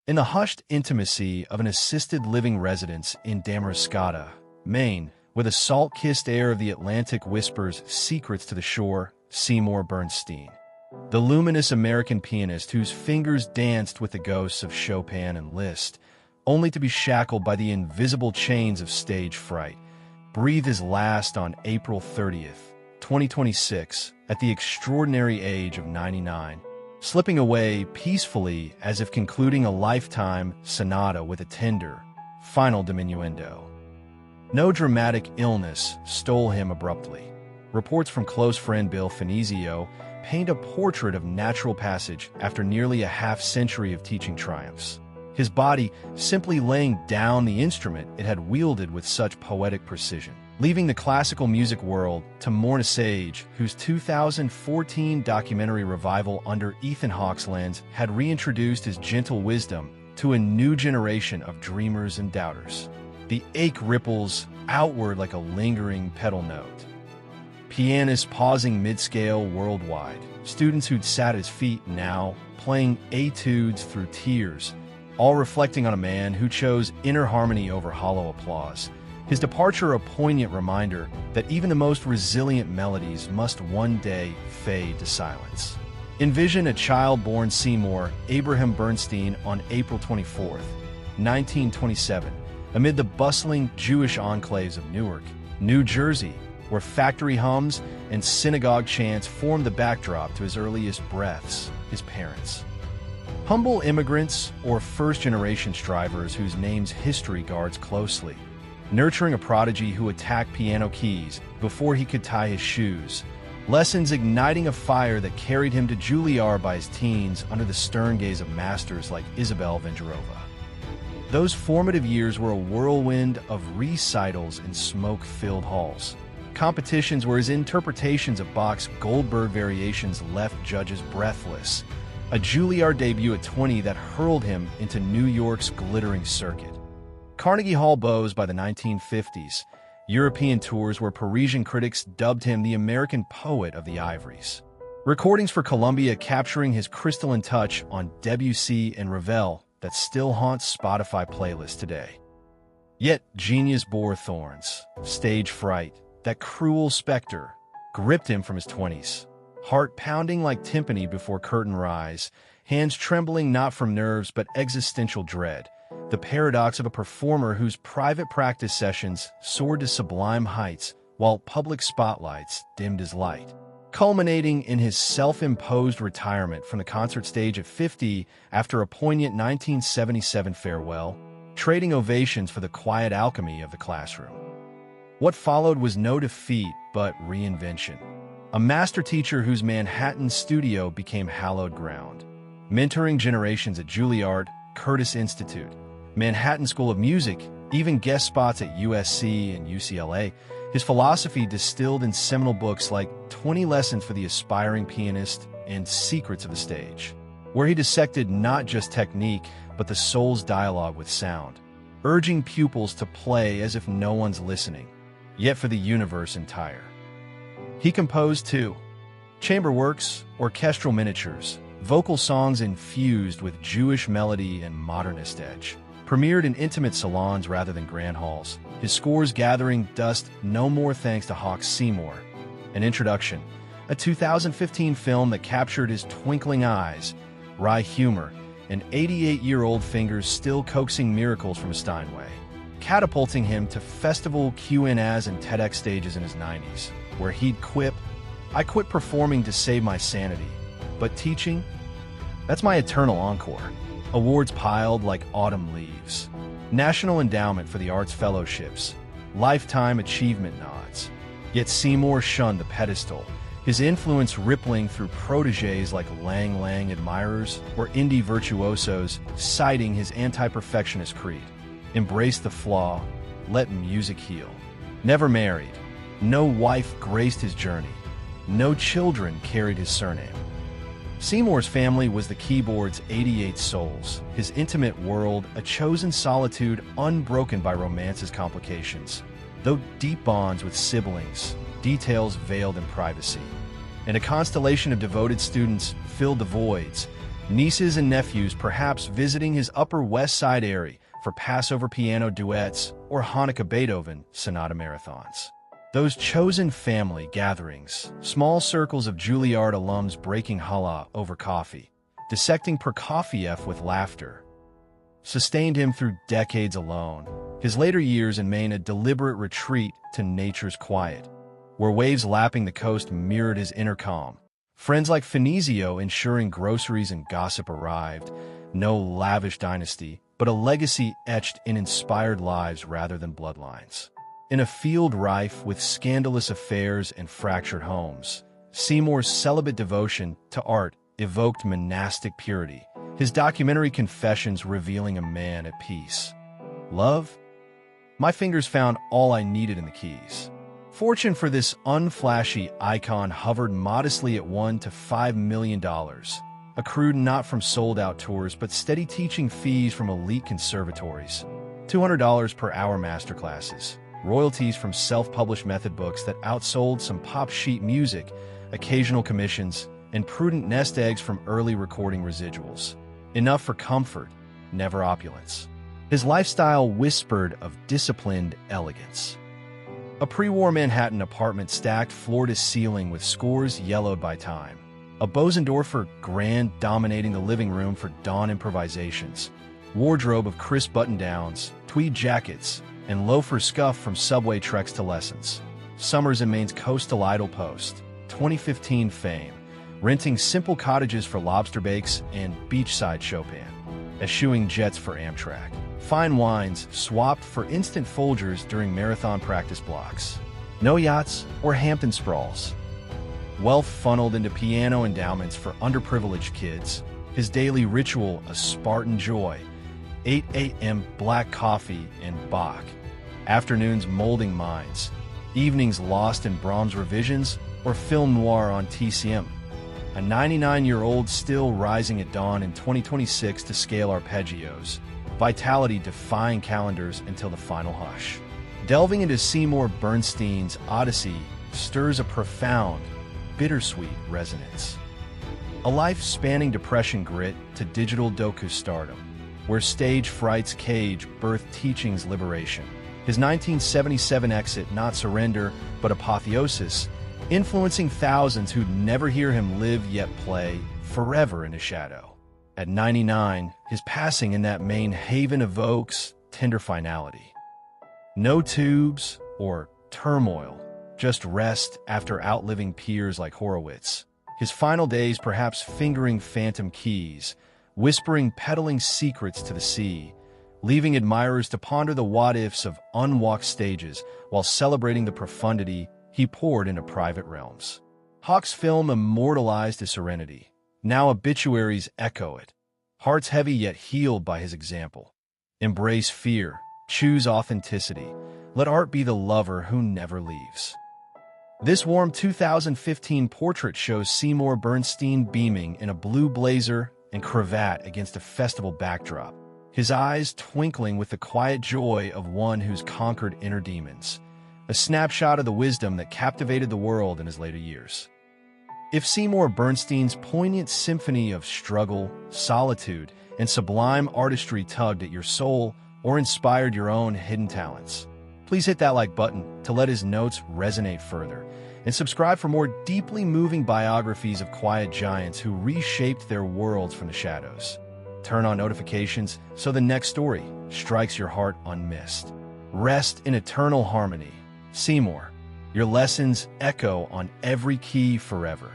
In the hushed intimacy of an assisted living residence in Damariscotta, Maine, where the salt-kissed air of the Atlantic whispers secrets to the shore, Seymour Bernstein, the luminous American pianist whose fingers danced with the ghosts of Chopin and Liszt, only to be shackled by the invisible chains of stage fright, breathed his last on April 30th, 2026, at the extraordinary age of 99, slipping away peacefully as if concluding a lifetime sonata with a tender, final diminuendo. No dramatic illness stole him abruptly. Reports from close friend Bill Finizio paint a portrait of natural passage after nearly a half-century of teaching triumphs. His body simply laying down the instrument it had wielded with such poetic precision, leaving the classical music world to mourn a sage whose 2014 documentary revival under Ethan Hawke's lens had reintroduced his gentle wisdom to a new generation of dreamers and doubters. The ache ripples outward like a lingering pedal note. Pianists pausing mid-scale worldwide, students who'd sat at his feet now playing etudes through tears, all reflecting on a man who chose inner harmony over hollow applause. His departure a poignant reminder that even the most resilient melodies must one day fade to silence. Envision a child-born Seymour Abraham Bernstein on April 24th, 1927, amid the bustling Jewish enclaves of Newark, New Jersey, where factory hums and synagogue chants formed the backdrop to his earliest breaths, his parents. Humble immigrants or first-generation strivers whose names history guards closely, nurturing a prodigy who attacked piano keys before he could tie his shoes, lessons igniting a fire that carried him to Juilliard by his teens under the stern gaze of masters like Isabelle Vengerova. Those formative years were a whirlwind of recitals in smoke-filled halls, competitions where his interpretations of Bach's Goldberg variations left judges breathless, a Juilliard debut at 20 that hurled him into New York's glittering circuit. Carnegie Hall bows by the 1950s, European tours where Parisian critics dubbed him the American poet of the Ivories. Recordings for Columbia capturing his crystalline touch on Debussy and Ravel that still haunts Spotify playlists today. Yet genius bore thorns. Stage fright, that cruel specter, gripped him from his 20s. Heart pounding like timpani before curtain rise, hands trembling not from nerves but existential dread. The paradox of a performer whose private practice sessions soared to sublime heights while public spotlights dimmed his light, culminating in his self-imposed retirement from the concert stage at 50 after a poignant 1977 farewell, trading ovations for the quiet alchemy of the classroom. What followed was no defeat but reinvention. A master teacher whose Manhattan studio became hallowed ground, mentoring generations at Juilliard, Curtis Institute, Manhattan School of Music, even guest spots at USC and UCLA, his philosophy distilled in seminal books like 20 Lessons for the Aspiring Pianist and Secrets of the Stage, where he dissected not just technique, but the soul's dialogue with sound, urging pupils to play as if no one's listening, yet for the universe entire. He composed, too, chamber works, orchestral miniatures, vocal songs infused with Jewish melody and modernist edge, premiered in intimate salons rather than grand halls, his scores gathering dust no more thanks to Hawke's Seymour. An Introduction, a 2015 film that captured his twinkling eyes, wry humor, and 88-year-old fingers still coaxing miracles from a Steinway, catapulting him to festival Q&As and TEDx stages in his 90s, where he'd quip, "I quit performing to save my sanity, but teaching? That's my eternal encore." Awards piled like autumn leaves. National Endowment for the Arts Fellowships. Lifetime Achievement nods. Yet Seymour shunned the pedestal, his influence rippling through protégés like Lang Lang admirers or indie virtuosos citing his anti-perfectionist creed. Embrace the flaw, let music heal. Never married. No wife graced his journey. No children carried his surname. Seymour's family was the keyboard's 88 souls, his intimate world a chosen solitude unbroken by romance's complications, though deep bonds with siblings, details veiled in privacy. And a constellation of devoted students filled the voids, Nieces and nephews perhaps visiting his Upper West Side area for Passover piano duets or Hanukkah Beethoven sonata marathons. Those chosen family gatherings, small circles of Juilliard alums breaking challah over coffee, dissecting Prokofiev with laughter, sustained him through decades alone. His later years in Maine a deliberate retreat to nature's quiet, where waves lapping the coast mirrored his inner calm. Friends like Finizio ensuring groceries and gossip arrived. No lavish dynasty, but a legacy etched in inspired lives rather than bloodlines. In a field rife with scandalous affairs and fractured homes, Seymour's celibate devotion to art evoked monastic purity, his documentary Confessions revealing a man at peace. Love? My fingers found all I needed in the keys. Fortune for this unflashy icon hovered modestly at $1 to $5 million, accrued not from sold-out tours but steady teaching fees from elite conservatories, $200 per hour masterclasses, royalties from self-published method books that outsold some pop sheet music, occasional commissions, and prudent nest eggs from early recording residuals. Enough for comfort, never opulence. His lifestyle whispered of disciplined elegance. A pre-war Manhattan apartment stacked floor to ceiling with scores yellowed by time. A Bosendorfer grand dominating the living room for dawn improvisations. Wardrobe of crisp button-downs, tweed jackets, and loafer scuff from subway treks to lessons. Summers in Maine's coastal idle post. 2015 fame. Renting simple cottages for lobster bakes and beachside Chopin. Eschewing jets for Amtrak. Fine wines swapped for instant Folgers during marathon practice blocks. No yachts or Hampton sprawls. Wealth funneled into piano endowments for underprivileged kids. His daily ritual a Spartan joy. 8 a.m. black coffee and Bach. Afternoons molding minds. Evenings lost in Brahms revisions or film noir on TCM. A 99-year-old still rising at dawn in 2026 to scale arpeggios. Vitality defying calendars until the final hush. Delving into Seymour Bernstein's Odyssey stirs a profound, bittersweet resonance. A life spanning depression grit to digital doku stardom, where stage Fright's cage birthed teaching's liberation. His 1977 exit, not surrender, but apotheosis, influencing thousands who'd never hear him live yet play forever in his shadow. At 99, his passing in that Maine haven evokes tender finality. No tubes or turmoil, just rest after outliving peers like Horowitz. His final days perhaps fingering phantom keys, whispering peddling secrets to the sea, leaving admirers to ponder the what-ifs of unwalked stages while celebrating the profundity he poured into private realms. Hawke's film immortalized his serenity. Now obituaries echo it. Hearts heavy yet healed by his example. Embrace fear. Choose authenticity. Let art be the lover who never leaves. This warm 2015 portrait shows Seymour Bernstein beaming in a blue blazer and cravat against a festival backdrop, his eyes twinkling with the quiet joy of one who's conquered inner demons, a snapshot of the wisdom that captivated the world in his later years. If Seymour Bernstein's poignant symphony of struggle, solitude, and sublime artistry tugged at your soul or inspired your own hidden talents, please hit that like button to let his notes resonate further, and subscribe for more deeply moving biographies of quiet giants who reshaped their worlds from the shadows. Turn on notifications so the next story strikes your heart unmissed. Rest in eternal harmony. Seymour, your lessons echo on every key forever.